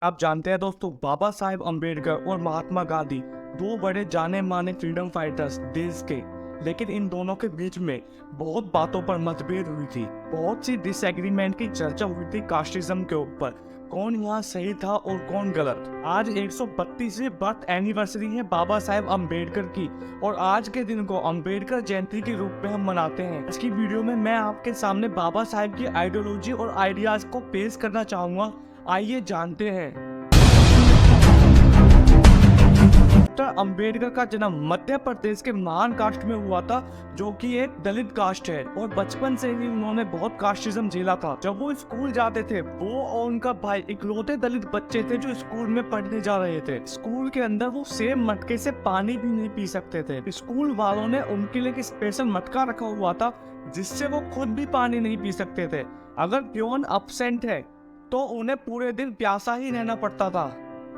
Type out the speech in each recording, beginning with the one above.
आप जानते हैं दोस्तों, बाबा साहेब अम्बेडकर और महात्मा गांधी दो बड़े जाने माने फ्रीडम फाइटर्स देश के। लेकिन इन दोनों के बीच में बहुत बातों पर मतभेद हुई थी। बहुत सी डिसएग्रीमेंट की चर्चा हुई थी कास्टिज्म के ऊपर, कौन यहाँ सही था और कौन गलत। आज 132वीं बर्थ एनिवर्सरी है बाबा साहेब अम्बेडकर की और आज के दिन को अम्बेडकर जयंती के रूप में हम मनाते हैं। इसकी वीडियो में मैं आपके सामने बाबा साहेब की आइडियोलॉजी और आइडियाज को पेश करना चाहूंगा। आइए जानते हैं। डॉक्टर अम्बेडकर का जन्म मध्य प्रदेश के महान कास्ट में हुआ था, जो कि एक दलित कास्ट है, और बचपन से ही उन्होंने बहुत कास्टिज्म झेला था। जब वो स्कूल जाते थे, वो और उनका भाई इकलौते दलित बच्चे थे जो स्कूल में पढ़ने जा रहे थे। स्कूल के अंदर वो सेम मटके से पानी भी नहीं पी सकते थे। स्कूल वालों ने उनके लिए एक स्पेशल मटका रखा हुआ था जिससे वो खुद भी पानी नहीं पी सकते थे। अगर प्योन अब्सेंट है तो उन्हें पूरे दिन प्यासा ही रहना पड़ता था।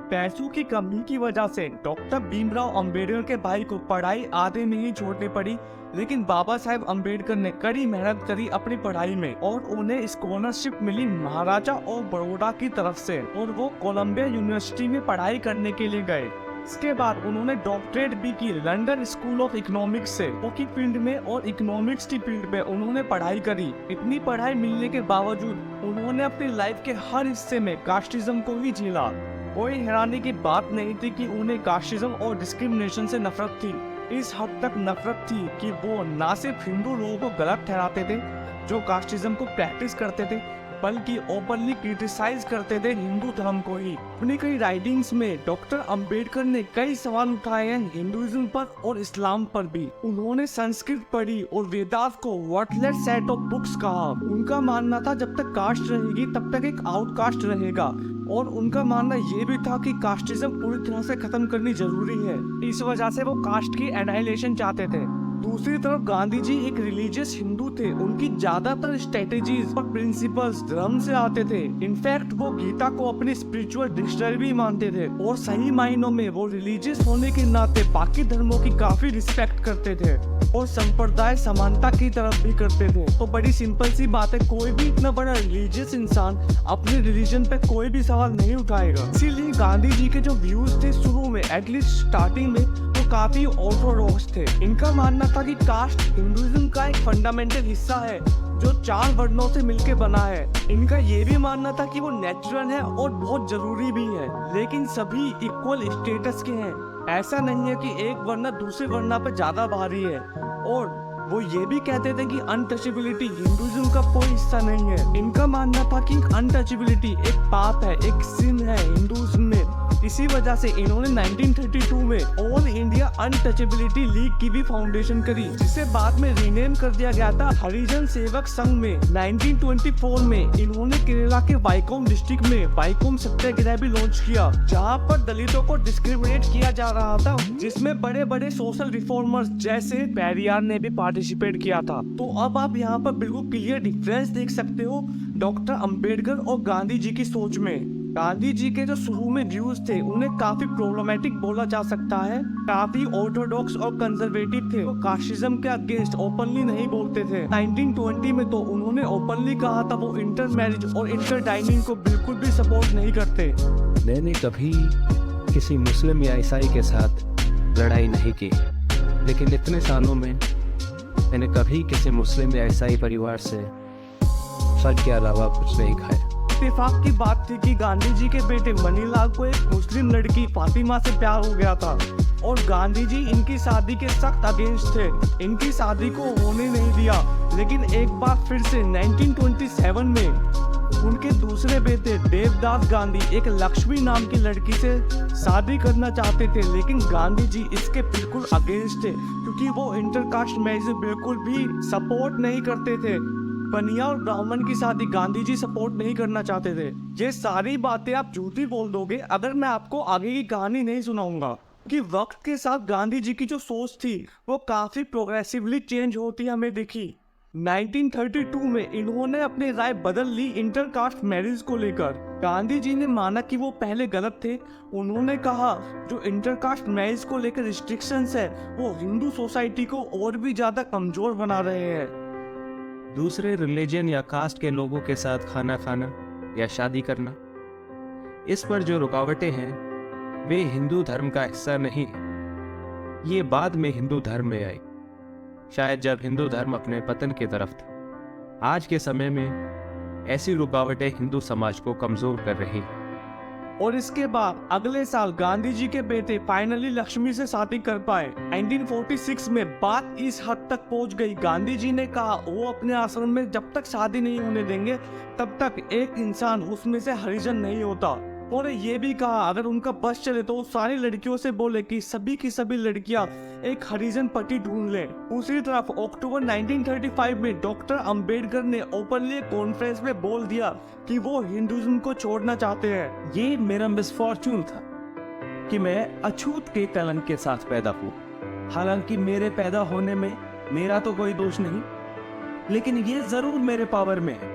पैसों की कमी की वजह से डॉक्टर भीमराव अंबेडकर के भाई को पढ़ाई आधे में ही छोड़नी पड़ी, लेकिन बाबा साहेब अम्बेडकर ने कड़ी मेहनत करी अपनी पढ़ाई में और उन्हें स्कॉलरशिप मिली महाराजा ऑफ बड़ौदा की तरफ से और वो कोलंबिया यूनिवर्सिटी में पढ़ाई करने के लिए गए। इसके बाद उन्होंने डॉक्टरेट भी की लंदन स्कूल ऑफ इकोनॉमिक्स से, की फील्ड में और इकोनॉमिक्स की फील्ड में उन्होंने पढ़ाई करी। इतनी पढ़ाई मिलने के बावजूद उन्होंने अपनी लाइफ के हर हिस्से में कास्टिज्म को ही झेला। कोई हैरानी की बात नहीं थी कि उन्हें कास्टिज्म और डिस्क्रिमिनेशन से नफरत थी। इस हद तक नफरत थी कि वो ना सिर्फ हिंदू लोगों को गलत ठहराते थे जो कास्टिज्म को प्रैक्टिस करते थे, बल्कि ओपनली क्रिटिसाइज करते थे हिंदू धर्म को ही। अपनी कई राइटिंग्स में डॉक्टर अंबेडकर ने कई सवाल उठाए हैं हिंदुइज्म पर और इस्लाम पर भी। उन्होंने संस्कृत पढ़ी और वेदास को वर्टलेस सेट ऑफ बुक्स कहा। उनका मानना था जब तक कास्ट रहेगी तब तक एक आउटकास्ट रहेगा, और उनका मानना ये भी था कि कास्टिज्म पूरी तरह से खत्म करनी जरूरी है। इस वजह से वो कास्ट की एनाइलेशन चाहते थे। दूसरी तरफ गांधी जी एक रिलीजियस हिंदू थे। उनकी ज्यादातर स्ट्रेटेजीज और प्रिंसिपल्स धर्म से आते थे। इनफैक्ट वो गीता को अपनी स्पिरिचुअल डिक्शनरी भी मानते थे और सही मायनों में वो रिलीजियस होने के नाते बाकी धर्मों की काफी रिस्पेक्ट करते थे और संप्रदाय समानता की तरफ भी करते थे। तो बड़ी सिंपल सी बात है, कोई भी इतना बड़ा रिलीजियस इंसान अपने रिलीजन पे कोई भी सवाल नहीं उठाएगा। इसीलिए गांधी जी के जो व्यूज थे शुरू में, एटलीस्ट स्टार्टिंग में, वो काफी ऑर्थोडॉक्स थे। इनका मानना था कि कास्ट हिंदुइज्म का एक फंडामेंटल हिस्सा है जो 4 वर्णों से मिलकर बना है। इनका ये भी मानना था कि वो नेचुरल है और बहुत जरूरी भी है, लेकिन सभी इक्वल स्टेटस के हैं। ऐसा नहीं है कि एक वर्ण दूसरे वर्ण पे ज्यादा भारी है। और वो ये भी कहते थे कि अनटचेबिलिटी हिंदुइज्म का कोई हिस्सा नहीं है। इनका मानना था कि अनटचेबिलिटी एक पाप है, एक सिन है हिंदुइज्म में। इसी वजह से इन्होंने 1932 में ऑल इंडिया अनटचेबिलिटी लीग की भी फाउंडेशन करी, जिसे बाद में रीनेम कर दिया गया था हरिजन सेवक संघ में। 1924 में इन्होंने केरला के वाइकोम डिस्ट्रिक्ट में वाइकोम सत्याग्रह भी लॉन्च किया, जहां पर दलितों को डिस्क्रिमिनेट किया जा रहा था, जिसमें बड़े बड़े सोशल रिफॉर्मर्स जैसे पेरियार ने भी पार्टिसिपेट किया था। तो अब आप यहाँ पर बिल्कुल क्लियर डिफरेंस देख सकते हो डॉक्टर अम्बेडकर और गांधी जी की सोच में। गांधी जी के जो शुरू में व्यूज थे उन्हें काफी प्रॉब्लमेटिक बोला जा सकता है, काफी ऑर्थोडॉक्स और कंजर्वेटिव थे। वो कास्टिज्म के अगेंस्ट ओपनली नहीं बोलते थे। 1920 में तो उन्होंने ओपनली कहा था वो इंटर मैरिज और इंटर डाइनिंग को बिल्कुल भी सपोर्ट नहीं करते। मैंने कभी किसी मुस्लिम या ईसाई के साथ लड़ाई नहीं की, लेकिन इतने सालों में मैंने कभी किसी मुस्लिम या ईसाई परिवार से फल के अलावा कुछ नहीं खाया। इत्तेफाक की बात थी कि गांधी जी के बेटे मनीलाल को एक मुस्लिम लड़की फातिमा से प्यार हो गया था और गांधी जी इनकी शादी के सख्त अगेंस्ट थे। इनकी शादी को होने नहीं दिया, लेकिन एक बार फिर से 1927 में उनके दूसरे बेटे देवदास गांधी एक लक्ष्मी नाम की लड़की से शादी करना चाहते थे, लेकिन गांधी जी इसके बिल्कुल अगेंस्ट थे क्योंकि वो इंटरकास्ट मैरिज बिल्कुल भी सपोर्ट नहीं करते थे। बनिया और ब्राह्मण की शादी गांधी जी सपोर्ट नहीं करना चाहते थे। ये सारी बातें आप झूठी बोल दोगे अगर मैं आपको आगे की कहानी नहीं सुनाऊंगा, कि वक्त के साथ गांधी जी की जो सोच थी वो काफी प्रोग्रेसिवली चेंज होती हमें दिखी। 1932 में इन्होंने अपनी राय बदल ली इंटरकास्ट मैरिज को लेकर। गांधी जी ने माना कि वो पहले गलत थे। उन्होंने कहा जो इंटरकास्ट मैरिज को लेकर रिस्ट्रिक्शंस है वो हिंदू सोसाइटी को और भी ज्यादा कमजोर बना रहे हैं। दूसरे रिलीजन या कास्ट के लोगों के साथ खाना खाना या शादी करना इस पर जो रुकावटें हैं वे हिंदू धर्म का हिस्सा नहीं है। ये बाद में हिंदू धर्म में आई, शायद जब हिंदू धर्म अपने पतन की तरफ था। आज के समय में ऐसी रुकावटें हिंदू समाज को कमजोर कर रही हैं। और इसके बाद अगले साल गांधी जी के बेटे फाइनली लक्ष्मी से शादी कर पाए। 1946 में बात इस हद तक पहुंच गई, गांधी जी ने कहा वो अपने आश्रम में जब तक शादी नहीं होने देंगे तब तक एक इंसान उसमें से हरिजन नहीं होता। और ये भी कहा अगर उनका बस चले तो वो सारी लड़कियों से बोले कि सभी की सभी लड़कियां एक हरिजन पति ढूंढ लें। दूसरी तरफ अक्टूबर 1935 में डॉक्टर अंबेडकर ने ओपनली कॉन्फ्रेंस में बोल दिया कि वो हिंदुइज्म को छोड़ना चाहते हैं। ये मेरा मिसफॉर्चून था कि मैं अछूत के कलंक के साथ पैदा हुआ। हालांकि मेरे पैदा होने में मेरा तो कोई दोष नहीं, लेकिन ये जरूर मेरे पावर में है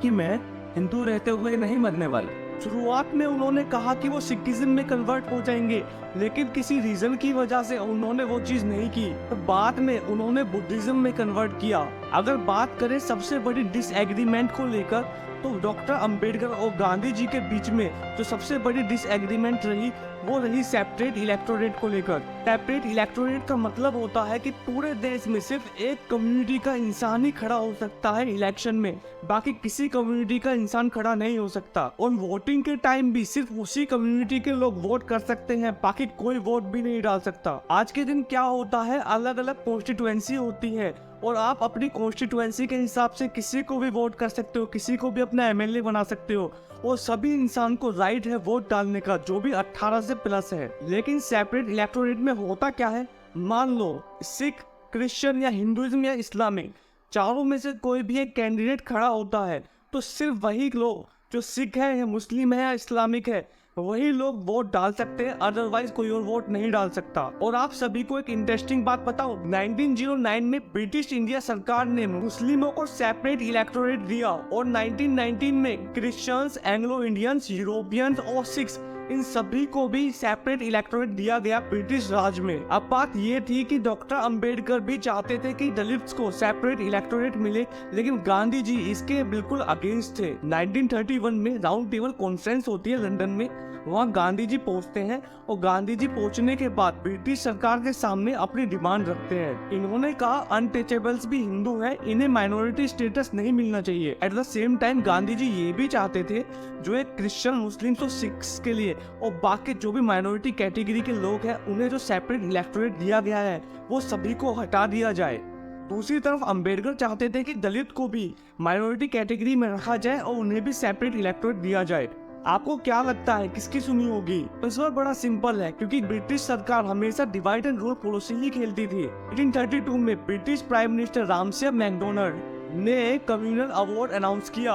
कि मैं हिंदू रहते हुए नहीं मरने वाला। शुरुआत में उन्होंने कहा कि वो सिखिज्म में कन्वर्ट हो जाएंगे, लेकिन किसी रीजन की वजह से उन्होंने वो चीज नहीं की। तो बाद में उन्होंने बुद्धिज्म में कन्वर्ट किया। अगर बात करें सबसे बड़ी डिसएग्रीमेंट को लेकर, तो डॉक्टर अंबेडकर और गांधी जी के बीच में जो सबसे बड़ी डिसएग्रीमेंट रही वो रही सेपरेट इलेक्टोरेट को लेकर। सेपरेट इलेक्टोरेट का मतलब होता है कि पूरे देश में सिर्फ एक कम्युनिटी का इंसान ही खड़ा हो सकता है इलेक्शन में, बाकी किसी कम्युनिटी का इंसान खड़ा नहीं हो सकता। और वोटिंग के टाइम भी सिर्फ उसी कम्युनिटी के लोग वोट कर सकते हैं, बाकी कोई वोट भी नहीं डाल सकता। आज के दिन क्या होता है, अलग अलग कॉन्स्टिट्यूएंसी होती है और आप अपनी कॉन्स्टिट्यूएंसी के हिसाब से किसी को भी वोट कर सकते हो, किसी को भी अपना एमएलए बना सकते हो। और सभी इंसान को राइट है वोट डालने का जो भी 18 से प्लस है। लेकिन सेपरेट इलेक्टोरेट में होता क्या है, मान लो सिख, क्रिश्चियन या हिंदुइज्म या इस्लामिक, चारों में से कोई भी एक कैंडिडेट खड़ा होता है तो सिर्फ वही लोग जो सिख है या मुस्लिम है या इस्लामिक है वही लोग वोट डाल सकते हैं, अदरवाइज कोई और वोट नहीं डाल सकता। और आप सभी को एक इंटरेस्टिंग बात बताओ, 1909 में ब्रिटिश इंडिया सरकार ने मुस्लिमों को सेपरेट इलेक्टोरेट दिया और 1919 में क्रिश्चियंस, एंग्लो इंडियंस, यूरोपियंस और सिख्स, इन सभी को भी सेपरेट इलेक्टोरेट दिया गया ब्रिटिश राज में। अब बात ये थी कि डॉक्टर अंबेडकर भी चाहते थे कि दलित्स को सेपरेट इलेक्टोरेट मिले, लेकिन गांधी जी इसके बिल्कुल अगेंस्ट थे। 1931 में राउंड टेबल कॉन्फ्रेंस होती है लंदन में, वहाँ गांधी जी पहुंचते हैं और गांधी जी पहुंचने के बाद ब्रिटिश सरकार के सामने अपनी डिमांड रखते हैं। इन्होंने कहा अनटचेबल्स भी हिंदू हैं, इन्हें माइनॉरिटी स्टेटस नहीं मिलना चाहिए। At the same time Gandhi ji ये भी चाहते थे जो एक क्रिश्चियन, मुस्लिम्स और सिख्स के लिए और बाकी जो भी माइनॉरिटी कैटेगरी के लोग हैं उन्हें जो सेपरेट इलेक्टोरेट दिया गया है वो सभी को हटा दिया जाए। दूसरी तरफ अंबेडकर चाहते थे कि दलित को भी माइनॉरिटी कैटेगरी में रखा जाए और उन्हें भी सेपरेट इलेक्टोरेट दिया जाए। आपको क्या लगता है किसकी सुनी होगी? इस बार बड़ा सिंपल है, क्योंकि ब्रिटिश सरकार हमेशा डिवाइड एंड रूल पॉलिसी ही खेलती थी। 1832 में British prime minister Ramsay McDonald ने कम्युनल अवार्ड अनाउंस किया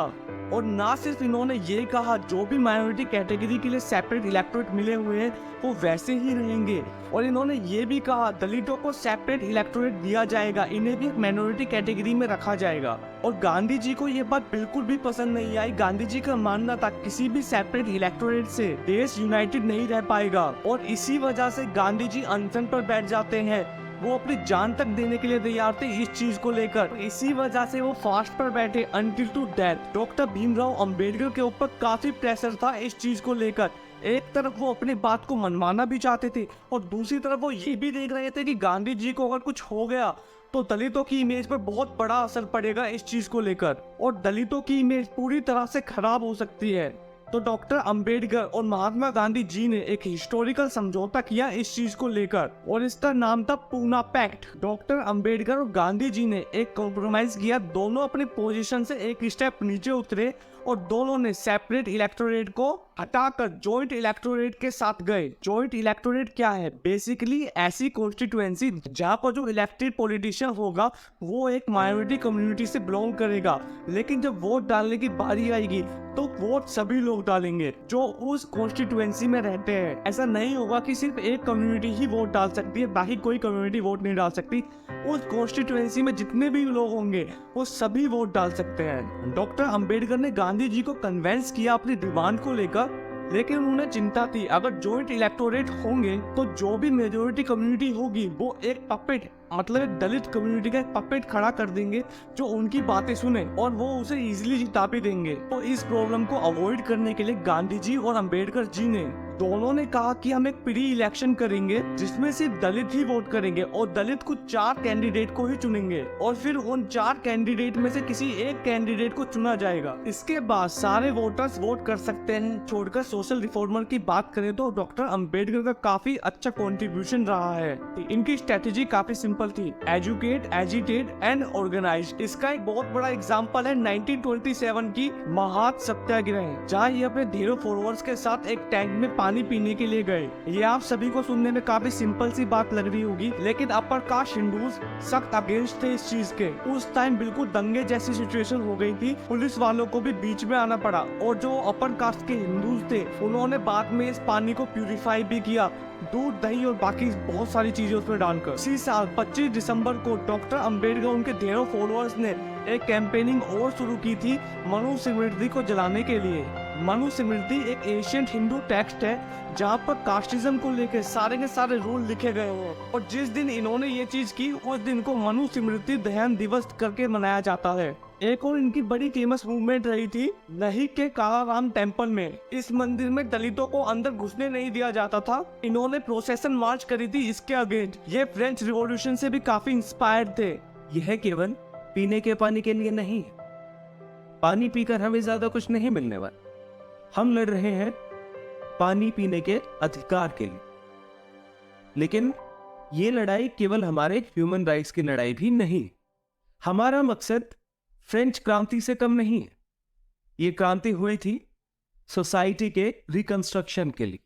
और ना सिर्फ इन्होंने ये कहा जो भी माइनॉरिटी कैटेगरी के लिए सेपरेट इलेक्टोरेट मिले हुए हैं वो वैसे ही रहेंगे, और इन्होंने ये भी कहा दलितों को सेपरेट इलेक्टोरेट दिया जाएगा, इन्हें भी एक माइनॉरिटी कैटेगरी में रखा जाएगा। और गांधी जी को ये बात बिल्कुल भी पसंद नहीं आई। गांधी जी का मानना था किसी भी सेपरेट इलेक्टोरेट से देश यूनाइटेड नहीं रह पाएगा, और इसी वजह से गांधी जी अनशन पर बैठ जाते हैं। वो अपनी जान तक देने के लिए तैयार थे इस चीज को लेकर। इसी वजह से वो फास्ट पर बैठे until to death. Doctor Bhimrao Ambedkar के ऊपर काफी प्रेशर था इस चीज को लेकर। एक तरफ वो अपनी बात को मनवाना भी चाहते थे और दूसरी तरफ वो ये भी देख रहे थे कि गांधी जी को अगर कुछ हो गया तो दलितों की इमेज पर बहुत बड़ा असर पड़ेगा इस चीज को लेकर, और दलितों की इमेज पूरी तरह से खराब हो सकती है। तो डॉक्टर अंबेडकर और महात्मा गांधी जी ने एक हिस्टोरिकल समझौता किया इस चीज को लेकर, और इसका नाम था पूना पैक्ट। डॉक्टर अंबेडकर और गांधी जी ने एक कॉम्प्रोमाइज किया, दोनों अपनी पोजीशन से एक स्टेप नीचे उतरे और दोनों ने सेपरेट इलेक्टोरेट को हटाकर जॉइंट इलेक्टोरेट के साथ गए। जॉइंट इलेक्टोरेट क्या है? बेसिकली ऐसी कॉन्स्टिट्यूएंसी जहाँ पर जो इलेक्टेड पॉलिटिशियन होगा वो एक माइनॉरिटी कम्युनिटी से बिलोंग करेगा, लेकिन जब वोट डालने की बारी आएगी तो वोट सभी लोग डालेंगे जो उस कॉन्स्टिट्यूएंसी में रहते हैं। ऐसा नहीं होगा कि सिर्फ एक कम्युनिटी ही वोट डाल सकती है, बाकी कोई कम्युनिटी वोट नहीं डाल सकती। उस कॉन्स्टिट्यूएंसी में जितने भी लोग होंगे वो सभी वोट डाल सकते हैं। डॉक्टर अंबेडकर ने गांधी जी को कन्वेंस किया अपनी डिमांड को लेकर, लेकिन उन्हें चिंता थी अगर जॉइंट इलेक्टोरेट होंगे तो जो भी मेजोरिटी कम्युनिटी होगी वो एक पपेट मतलब एक दलित कम्युनिटी का एक पपेट खड़ा कर देंगे जो उनकी बातें सुने और वो उसे इजीली जिता भी देंगे। तो इस प्रॉब्लम को अवॉइड करने के लिए गांधी जी और अंबेडकर जी ने दोनों ने कहा कि हम एक प्री इलेक्शन करेंगे जिसमें सिर्फ दलित ही वोट करेंगे और दलित कुछ 4 कैंडिडेट को ही चुनेंगे और फिर उन 4 कैंडिडेट में से किसी एक कैंडिडेट को चुना जाएगा। इसके बाद सारे वोटर्स वोट कर सकते हैं। छोड़कर सोशल रिफॉर्मर की बात करें तो डॉक्टर अंबेडकर का काफी अच्छा कंट्रीब्यूशन रहा है। इनकी स्ट्रेटेजी काफी सिंपल थी, एजुकेट, एजिटेट एंड ऑर्गेनाइज। इसका एक बहुत बड़ा एग्जाम्पल है 1927 की महात सत्याग्रह, जहाँ ये अपने ढेरों फॉलोअर्स के साथ एक टैंक में पानी पीने के लिए गए। ये आप सभी को सुनने में काफी सिंपल सी बात लग रही होगी, लेकिन अपर कास्ट हिंदूज सख्त अगेंस्ट थे इस चीज के। उस टाइम बिल्कुल दंगे जैसी सिचुएशन हो गई थी, पुलिस वालों को भी बीच में आना पड़ा और जो अपर कास्ट के हिंदूज थे उन्होंने बाद में इस पानी को प्यूरिफाई भी किया, दूध, दही और बाकी बहुत सारी चीजें उसमें डालकर। इसी साल 25 दिसंबर को डॉक्टर अंबेडकर उनके ढेरों फॉलोअर्स ने एक कैंपेनिंग और शुरू की थी मनुस्मृति को जलाने के लिए। मनुस्मृति एक एशियंट हिंदू टेक्स्ट है जहाँ पर कास्टिज्म को लेकर सारे के सारे रूल लिखे गए हैं और जिस दिन इन्होंने ये चीज की उस दिन को मनुस्मृति दहन दिवस करके मनाया जाता है। एक और इनकी बड़ी फेमस मूवमेंट रही थी नहीं के कालाराम टेम्पल में। इस मंदिर में दलितों को अंदर घुसने नहीं दिया जाता था। इन्होंने प्रोसेशन मार्च करी थी इसके अगेंस्ट। ये फ्रेंच रिवॉल्यूशन से भी काफी इंस्पायर्ड थे। यह केवल पीने के पानी के लिए नहीं, पानी पीकर हमें ज्यादा कुछ नहीं मिलने वाला। हम लड़ रहे हैं पानी पीने के अधिकार के लिए। लेकिन ये लड़ाई केवल हमारे ह्यूमन राइट्स की लड़ाई भी नहीं। हमारा मकसद फ्रेंच क्रांति से कम नहीं है। ये क्रांति हुई थी सोसाइटी के रिकंस्ट्रक्शन के लिए।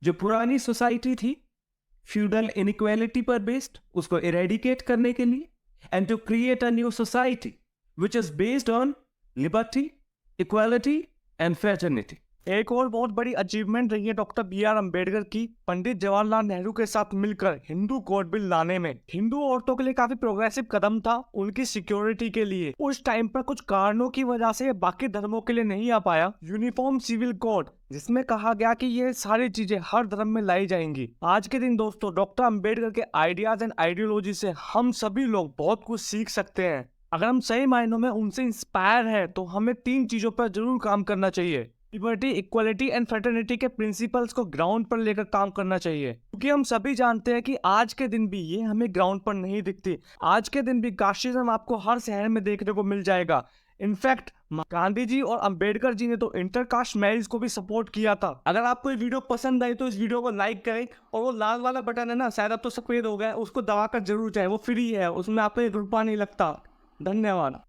जो पुरानी सोसाइटी थी फ्यूडल इनइक्वालिटी पर बेस्ड, उसको इरेडिकेट करने के लिए, and to create a new society which is based on liberty, equality and fraternity. एक और बहुत बड़ी अचीवमेंट रही है डॉक्टर बी.आर. अम्बेडकर की पंडित जवाहरलाल नेहरू के साथ मिलकर हिंदू कोड बिल लाने में। हिंदू औरतों के लिए काफी प्रोग्रेसिव कदम था उनकी सिक्योरिटी के लिए। उस टाइम पर कुछ कारणों की वजह से बाकी धर्मों के लिए नहीं आ पाया यूनिफॉर्म सिविल कोड, जिसमें कहा गया कि ये सारी चीजें हर धर्म में लाई जाएंगी। आज के दिन दोस्तों डॉक्टर अम्बेडकर के आइडियाज एंड आइडियोलॉजी से हम सभी लोग बहुत कुछ सीख सकते हैं। अगर हम सही मायनों में उनसे इंस्पायर हैं तो हमें 3 चीजों पर जरूर काम करना चाहिए। लिबर्टी, इक्वालिटी एंड फ्रेटर्निटी के प्रिंसिपल्स को ग्राउंड पर लेकर काम करना चाहिए, क्योंकि हम सभी जानते हैं कि आज के दिन भी ये हमें ग्राउंड पर नहीं दिखती। आज के दिन भी कास्टिज्म आपको हर शहर में देखने को मिल जाएगा। इनफैक्ट गांधी जी और अंबेडकर जी ने तो इंटरकास्ट मैरिज को भी सपोर्ट किया था। अगर आपको ये वीडियो पसंद आई तो इस वीडियो को लाइक करें और वो लाल वाला बटन है ना, शायद अब तो सफेद हो गया है, उसको दबाकर जरूर जाए, वो फ्री है, उसमें आपको 1 रुपया नहीं लगता। धन्यवाद।